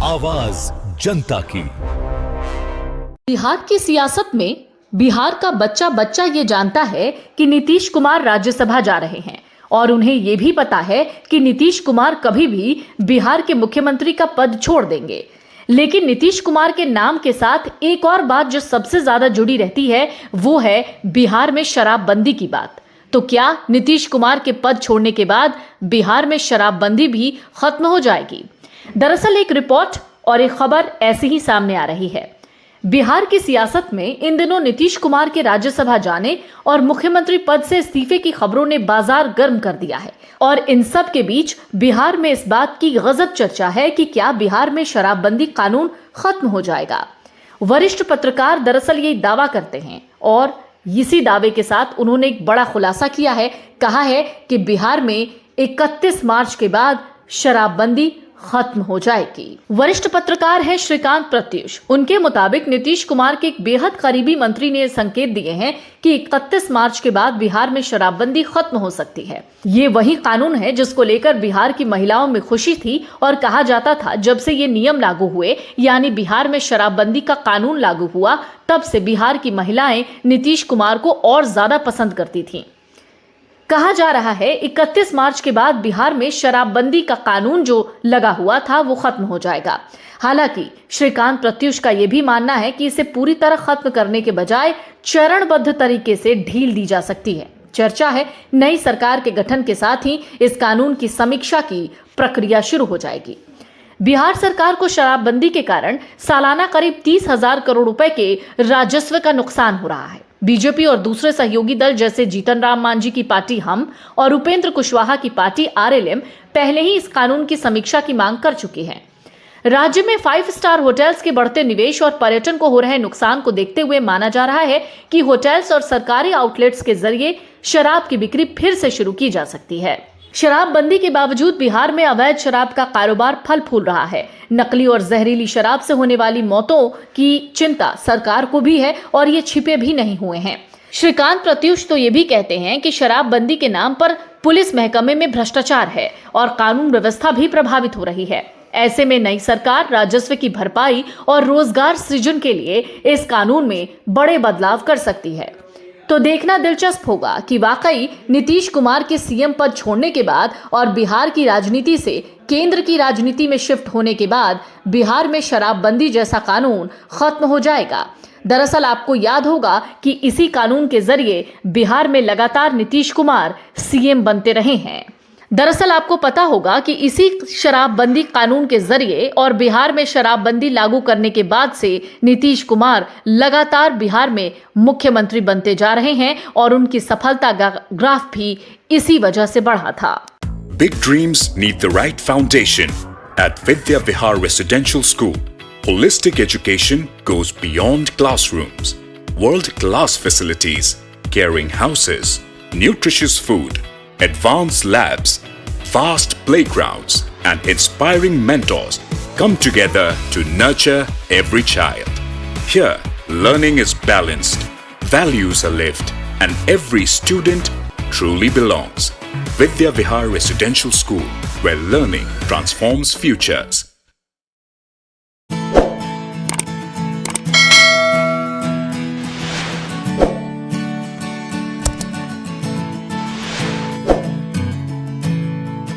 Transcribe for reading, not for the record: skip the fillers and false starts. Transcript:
आवाज जनता की। बिहार की सियासत में बिहार का बच्चा बच्चा ये जानता है कि नीतीश कुमार राज्यसभा जा रहे हैं और उन्हें यह भी पता है कि नीतीश कुमार कभी भी बिहार के मुख्यमंत्री का पद छोड़ देंगे। लेकिन नीतीश कुमार के नाम के साथ एक और बात जो सबसे ज्यादा जुड़ी रहती है वो है बिहार में शराबबंदी की बात। तो क्या नीतीश कुमार के पद छोड़ने के बाद बिहार में शराबबंदी भी खत्म हो जाएगी? दरअसल एक रिपोर्ट और एक खबर ऐसे ही सामने आ रही है। बिहार की सियासत में इन दिनों नीतीश कुमार के राज्यसभा जाने और मुख्यमंत्री पद से इस्तीफे की खबरों ने बाजार गर्म कर दिया है। और इन सब के बीच बिहार में इस बात की गजब चर्चा है कि क्या बिहार में शराबबंदी कानून खत्म हो जाएगा। वरिष्ठ पत्रकार दरअसल ये दावा करते हैं और इसी दावे के साथ उन्होंने एक बड़ा खुलासा किया है। कहा है कि बिहार में 31 मार्च के बाद शराबबंदी खत्म हो जाएगी। वरिष्ठ पत्रकार है श्रीकांत प्रत्युष। उनके मुताबिक नीतीश कुमार के एक बेहद करीबी मंत्री ने संकेत दिए हैं कि 31 मार्च के बाद बिहार में शराबबंदी खत्म हो सकती है। ये वही कानून है जिसको लेकर बिहार की महिलाओं में खुशी थी और कहा जाता था जब से ये नियम लागू हुए, यानी बिहार में शराबबंदी का कानून लागू हुआ, तब से बिहार की महिलाएं नीतीश कुमार को और ज्यादा पसंद करती थीं। कहा जा रहा है 31 मार्च के बाद बिहार में शराबबंदी का कानून जो लगा हुआ था वो खत्म हो जाएगा। हालांकि श्रीकांत प्रत्युष का यह भी मानना है कि इसे पूरी तरह खत्म करने के बजाय चरणबद्ध तरीके से ढील दी जा सकती है। चर्चा है नई सरकार के गठन के साथ ही इस कानून की समीक्षा की प्रक्रिया शुरू हो जाएगी। बिहार सरकार को शराबबंदी के कारण सालाना करीब 30,000 करोड़ रुपए के राजस्व का नुकसान हो रहा है। बीजेपी और दूसरे सहयोगी दल जैसे जीतन राम मांझी की पार्टी हम और उपेंद्र कुशवाहा की पार्टी आरएलएम पहले ही इस कानून की समीक्षा की मांग कर चुकी है। राज्य में 5 स्टार होटल्स के बढ़ते निवेश और पर्यटन को हो रहे नुकसान को देखते हुए माना जा रहा है कि होटल्स और सरकारी आउटलेट्स के जरिए शराब की बिक्री फिर से शुरू की जा सकती है। शराबबंदी के बावजूद बिहार में अवैध शराब का कारोबार फल फूल रहा है। नकली और जहरीली शराब से होने वाली मौतों की चिंता सरकार को भी है और ये छिपे भी नहीं हुए हैं। श्रीकांत प्रत्युष तो ये भी कहते हैं कि शराबबंदी के नाम पर पुलिस महकमे में भ्रष्टाचार है और कानून व्यवस्था भी प्रभावित हो रही है। ऐसे में नई सरकार राजस्व की भरपाई और रोजगार सृजन के लिए इस कानून में बड़े बदलाव कर सकती है। तो देखना दिलचस्प होगा कि वाकई नीतीश कुमार के सीएम पद छोड़ने के बाद और बिहार की राजनीति से केंद्र की राजनीति में शिफ्ट होने के बाद बिहार में शराबबंदी जैसा कानून खत्म हो जाएगा। दरअसल आपको याद होगा कि इसी कानून के जरिए बिहार में लगातार नीतीश कुमार सीएम बनते रहे हैं। दरअसल आपको पता होगा कि इसी शराबबंदी कानून के जरिए और बिहार में शराबबंदी लागू करने के बाद से नीतीश कुमार लगातार बिहार में मुख्यमंत्री बनते जा रहे हैं और उनकी सफलता का ग्राफ भी इसी वजह से बढ़ा था। Big dreams need the right foundation. At Vidya Vihar Residential School, holistic education goes beyond classrooms. World-class facilities, caring houses, nutritious food, advanced labs, vast playgrounds, and inspiring mentors come together to nurture every child. Here, learning is balanced, values are lived, and every student truly belongs. Vidya Vihar Residential School, where learning transforms futures.